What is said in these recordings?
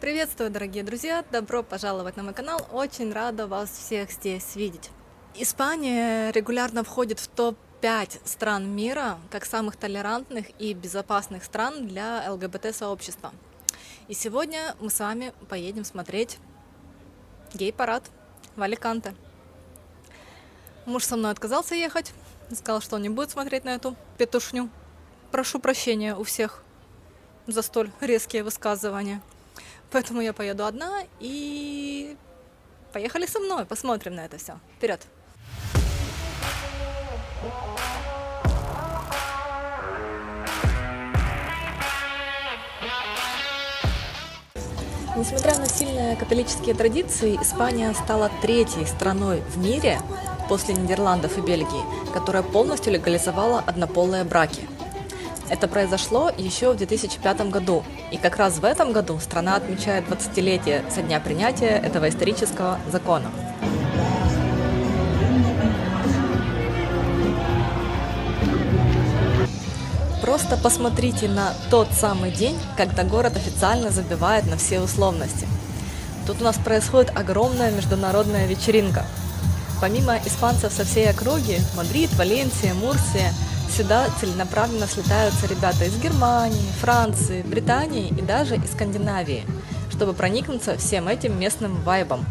Приветствую, дорогие друзья! Добро пожаловать на мой канал. Очень рада вас всех здесь видеть. Испания регулярно входит в топ-5 стран мира как самых толерантных и безопасных стран для ЛГБТ-сообщества. И сегодня мы с вами поедем смотреть гей-парад в Аликанте. Муж со мной отказался ехать, сказал, что он не будет смотреть на эту петушню. Прошу прощения у всех за столь резкие высказывания. Поэтому я поеду одна, и поехали со мной, посмотрим на это все. Вперед! Несмотря на сильные католические традиции, Испания стала третьей страной в мире после Нидерландов и Бельгии, которая полностью легализовала однополые браки. Это произошло еще в 2005 году, и как раз в этом году страна отмечает 20-летие со дня принятия этого исторического закона. Просто посмотрите на тот самый день, когда город официально забивает на все условности. Тут у нас происходит огромная международная вечеринка. Помимо испанцев со всей округи, Мадрид, Валенсия, Мурсия, сюда целенаправленно слетаются ребята из Германии, Франции, Британии и даже из Скандинавии, чтобы проникнуться всем этим местным вайбом.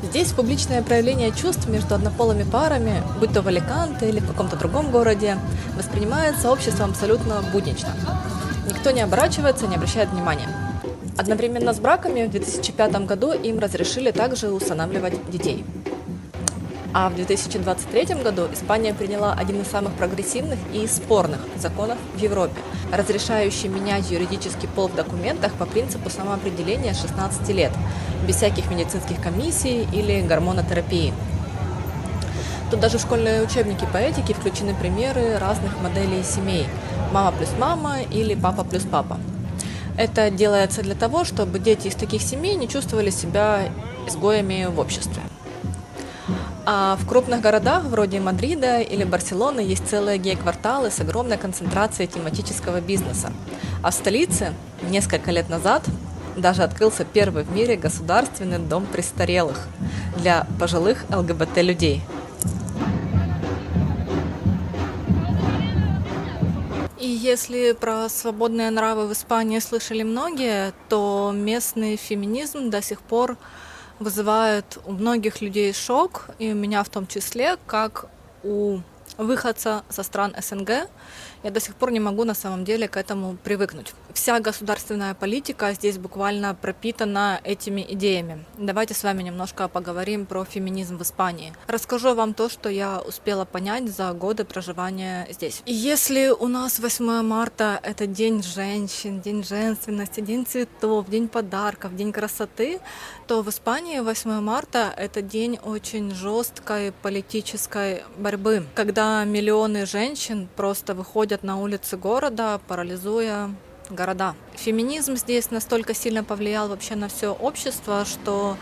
Здесь публичное проявление чувств между однополыми парами, будь то в Аликанте или в каком-то другом городе, воспринимается обществом абсолютно буднично. Никто не оборачивается, не обращает внимания. Одновременно с браками в 2005 году им разрешили также усыновливать детей. А в 2023 году Испания приняла один из самых прогрессивных и спорных законов в Европе, разрешающий менять юридический пол в документах по принципу самоопределения с 16 лет, без всяких медицинских комиссий или гормонотерапии. Тут даже в школьные учебники по этике включены примеры разных моделей семей – мама плюс мама или папа плюс папа. Это делается для того, чтобы дети из таких семей не чувствовали себя изгоями в обществе. А в крупных городах, вроде Мадрида или Барселоны, есть целые гей-кварталы с огромной концентрацией тематического бизнеса. А в столице несколько лет назад даже открылся первый в мире государственный дом престарелых для пожилых ЛГБТ-людей. И если про свободные нравы в Испании слышали многие, то местный феминизм до сих пор вызывает у многих людей шок, и у меня в том числе, как у выходца со стран СНГ. Я до сих пор не могу на самом деле к этому привыкнуть. Вся государственная политика здесь буквально пропитана этими идеями. Давайте с вами немножко поговорим про феминизм в Испании. Расскажу вам то, что я успела понять за годы проживания здесь. И если у нас 8 марта – это день женщин, день женственности, день цветов, день подарков, день красоты, то в Испании 8 марта – это день очень жесткой политической борьбы, когда миллионы женщин просто выходят на улицы города, парализуя города. Феминизм здесь настолько сильно повлиял вообще на все общество, что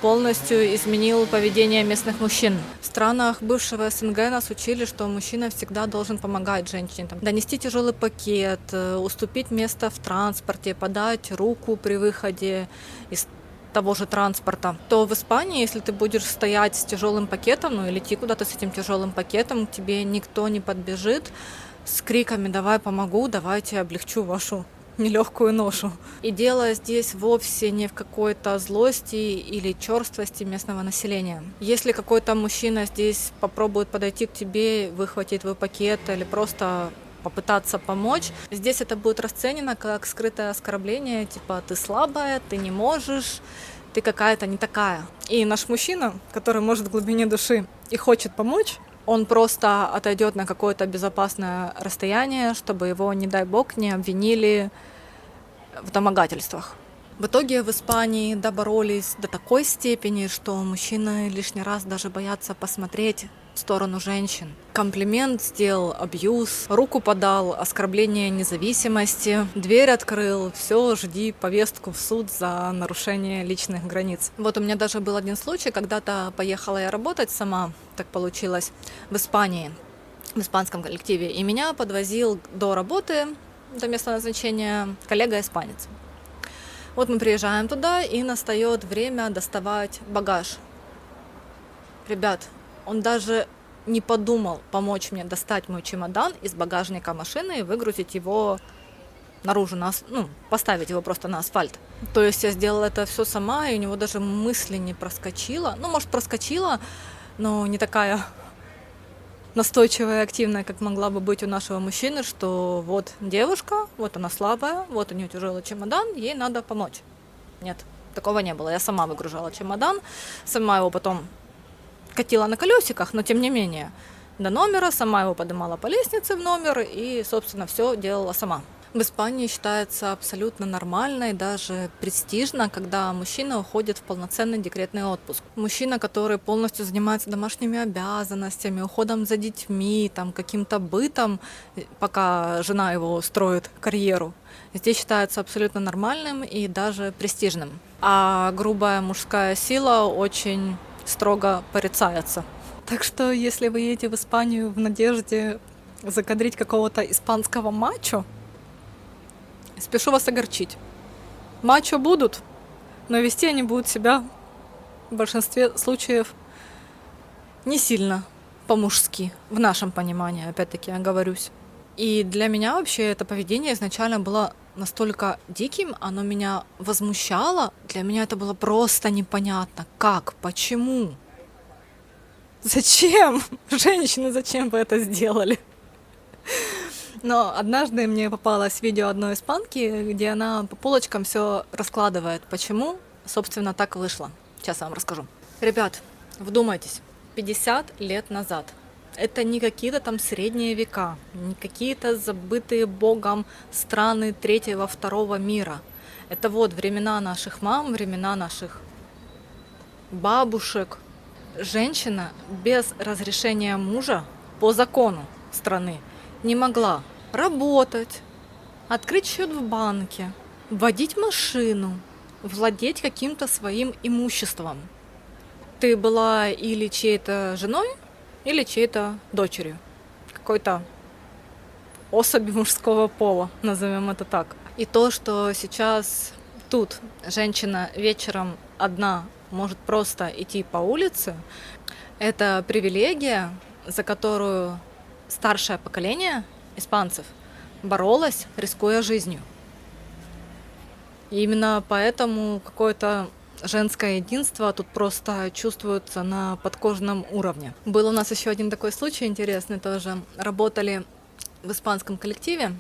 полностью изменил поведение местных мужчин. В странах бывшего СНГ нас учили, что мужчина всегда должен помогать женщине. Донести тяжелый пакет, уступить место в транспорте, подать руку при выходе из того же транспорта. То в Испании, если ты будешь стоять с тяжелым пакетом, или идти куда-то с этим тяжелым пакетом, к тебе никто не подбежит с криками «давай помогу, давайте облегчу вашу нелегкую ношу». И дело здесь вовсе не в какой-то злости или черствости местного населения. Если какой-то мужчина здесь попробует подойти к тебе, выхватить твой пакет или просто попытаться помочь, здесь это будет расценено как скрытое оскорбление, типа «ты слабая, ты не можешь, ты какая-то не такая». И наш мужчина, который может в глубине души и хочет помочь, он просто отойдет на какое-то безопасное расстояние, чтобы его, не дай бог, не обвинили в домогательствах. В итоге в Испании доборолись до такой степени, что мужчины лишний раз даже боятся посмотреть в сторону женщин. Комплимент сделал, абьюз, руку подал, оскорбление независимости, дверь открыл, все, жди повестку в суд за нарушение личных границ. Вот у меня даже был один случай, когда-то поехала я работать сама, так получилось, в Испании. в испанском коллективе. И меня подвозил до работы, до места назначения, коллега-испанец. Вот мы приезжаем туда, и настает время доставать багаж. Ребят, он даже не подумал помочь мне достать мой чемодан из багажника машины и выгрузить его наружу, поставить его просто на асфальт. То есть я сделала это все сама, и у него даже мысли не проскочила. Ну, может, проскочила, но не такая настойчивая и активная, как могла бы быть у нашего мужчины, что вот девушка, вот она слабая, вот у нее тяжелый чемодан, ей надо помочь. Нет, такого не было. Я сама выгружала чемодан, сама его потом катила на колесиках, но тем не менее до номера, сама его поднимала по лестнице в номер и, собственно, все делала сама. В Испании считается абсолютно нормально и даже престижно, когда мужчина уходит в полноценный декретный отпуск. Мужчина, который полностью занимается домашними обязанностями, уходом за детьми, каким-то бытом, пока жена его строит карьеру, здесь считается абсолютно нормальным и даже престижным. А грубая мужская сила очень строго порицается. Так что, если вы едете в Испанию в надежде закадрить какого-то испанского мачо, спешу вас огорчить. Мачо будут, но вести они будут себя в большинстве случаев не сильно по-мужски, в нашем понимании, опять-таки, оговорюсь. И для меня вообще это поведение изначально было настолько диким, оно меня возмущало. Для меня это было просто непонятно. Как? Почему? Зачем? Женщины, зачем вы это сделали? Но однажды мне попалось видео одной испанки, где она по полочкам все раскладывает. Почему, собственно, так вышло. Сейчас я вам расскажу. Ребят, вдумайтесь, 50 лет назад. Это не какие-то там средние века, не какие-то забытые Богом страны третьего, второго мира. Это вот времена наших мам, времена наших бабушек. Женщина без разрешения мужа по закону страны не могла работать, открыть счет в банке, водить машину, владеть каким-то своим имуществом. Ты была или чьей-то женой, или чьей-то дочерью. Какой-то особи мужского пола, назовем это так. И то, что сейчас тут женщина вечером одна может просто идти по улице, это привилегия, за которую старшее поколение испанцев боролось, рискуя жизнью. И именно поэтому какое-то женское единство тут просто чувствуется на подкожном уровне. Был у нас еще один такой случай интересный тоже. Работали в испанском коллективе,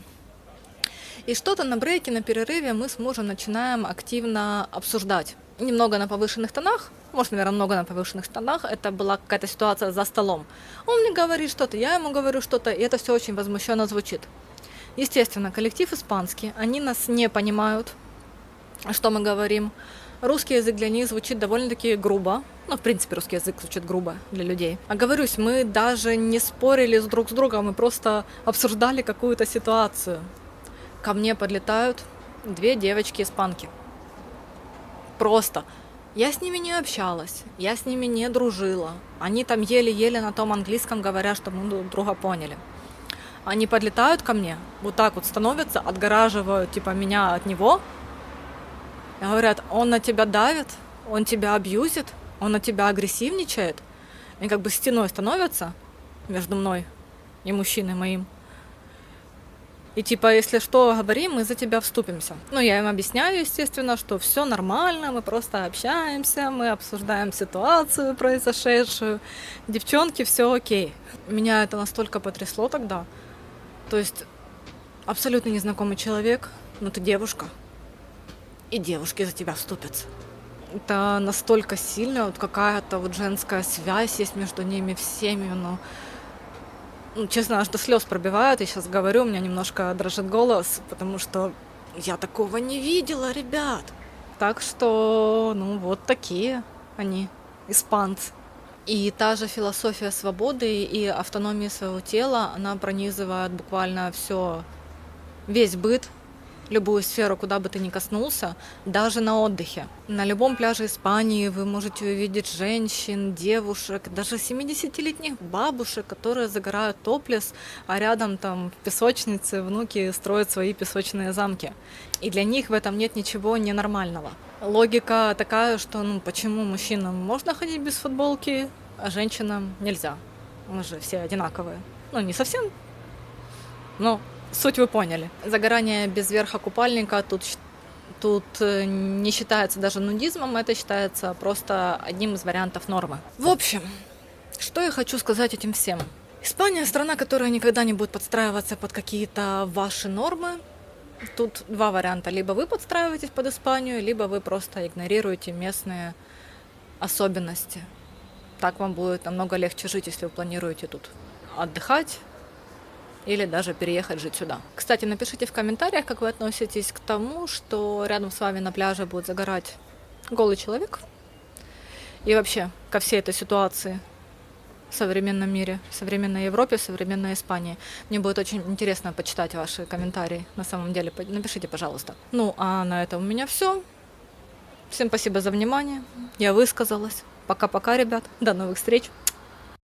и что-то на брейке, на перерыве мы с мужем начинаем активно обсуждать. Немного на повышенных тонах, может, наверное, много на повышенных тонах, это была какая-то ситуация за столом. Он мне говорит что-то, я ему говорю что-то, и это все очень возмущенно звучит. Естественно, коллектив испанский, они нас не понимают, что мы говорим. Русский язык для них звучит довольно-таки грубо. В принципе, русский язык звучит грубо для людей. Оговорюсь, мы даже не спорили друг с другом, мы просто обсуждали какую-то ситуацию. Ко мне подлетают 2 девочки-испанки. Просто. Я с ними не общалась, я с ними не дружила. Они там еле-еле на том английском говорят, чтобы мы друг друга поняли. Они подлетают ко мне, вот так вот становятся, отгораживают меня от него. И говорят, он на тебя давит, он тебя абьюзит, он на тебя агрессивничает. И как бы стеной становятся между мной и мужчиной моим. И если что говорим, мы за тебя вступимся. Я им объясняю, естественно, что все нормально, мы просто общаемся, мы обсуждаем ситуацию произошедшую. Девчонки, все окей. Меня это настолько потрясло тогда. То есть абсолютно незнакомый человек, но ты девушка, и девушки за тебя вступятся. Это настолько сильно, какая-то женская связь есть между ними всеми, честно, аж до слез пробивает. Я сейчас говорю, у меня немножко дрожит голос, потому что я такого не видела, ребят. Так что, вот такие они, испанцы. И та же философия свободы и автономии своего тела, она пронизывает буквально весь быт любую сферу, куда бы ты ни коснулся, даже на отдыхе. На любом пляже Испании вы можете увидеть женщин, девушек, даже 70-летних бабушек, которые загорают топлес, а рядом там в песочнице внуки строят свои песочные замки. И для них в этом нет ничего ненормального. Логика такая, что почему мужчинам можно ходить без футболки, а женщинам нельзя. Мы же все одинаковые. Не совсем, но суть вы поняли. Загорание без верха купальника тут не считается даже нудизмом, это считается просто одним из вариантов нормы. В общем, что я хочу сказать этим всем. Испания – страна, которая никогда не будет подстраиваться под какие-то ваши нормы. Тут два варианта. Либо вы подстраиваетесь под Испанию, либо вы просто игнорируете местные особенности. Так вам будет намного легче жить, если вы планируете тут отдыхать или даже переехать жить сюда. Кстати, напишите в комментариях, как вы относитесь к тому, что рядом с вами на пляже будет загорать голый человек. И вообще ко всей этой ситуации в современном мире, в современной Европе, в современной Испании. Мне будет очень интересно почитать ваши комментарии. На самом деле, напишите, пожалуйста. А на этом у меня все. Всем спасибо за внимание. Я высказалась. Пока-пока, ребят. До новых встреч.